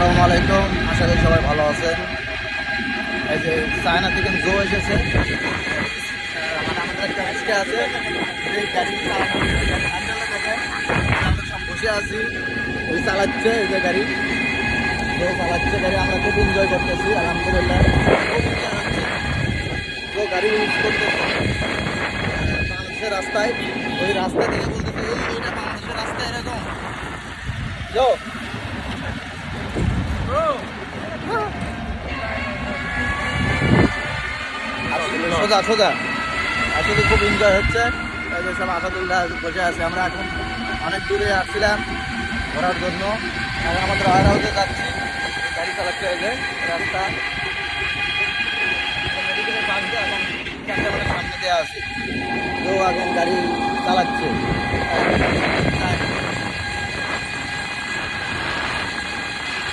আসসালামু আলাইকুম, আশা করি সবাই ভালো আছেন। এই যে চায়না থেকে জো এসেছে, মানে আমাদের একটা রিক্সা আছে, এই গাড়ি হ্যান্ডেলটা দেখেন, আমরা সব বসে আছি, ওই চালাচ্ছে, এই যে গাড়ি জো চালাচ্ছে গাড়ি, আমরা খুব এনজয় করতেছি আলহামদুলিল্লাহ, খুব এনজয় হচ্ছে। জো গাড়ি ইউজ করতেছে বাংলাদেশের রাস্তায়, ওই রাস্তা থেকে বলতেছে এইটা বাংলাদেশের রাস্তা এরকম জো সোজা সোজা আসলে খুব এনজয় হচ্ছে। এই যে সব আসাদুল্লাহ বসে আছে, আমরা এখন অনেক দূরে আসছিলাম ঘোরার জন্য, এবং আমাদের ওয়ার হাউসে যাচ্ছি, গাড়ি চালাচ্ছে এই যে রাস্তা মেডিকেলের পাশ দিয়ে, এবং ক্যামেরাম্যানের সামনে দেওয়া আছে, তো এখন গাড়ি চালাচ্ছে।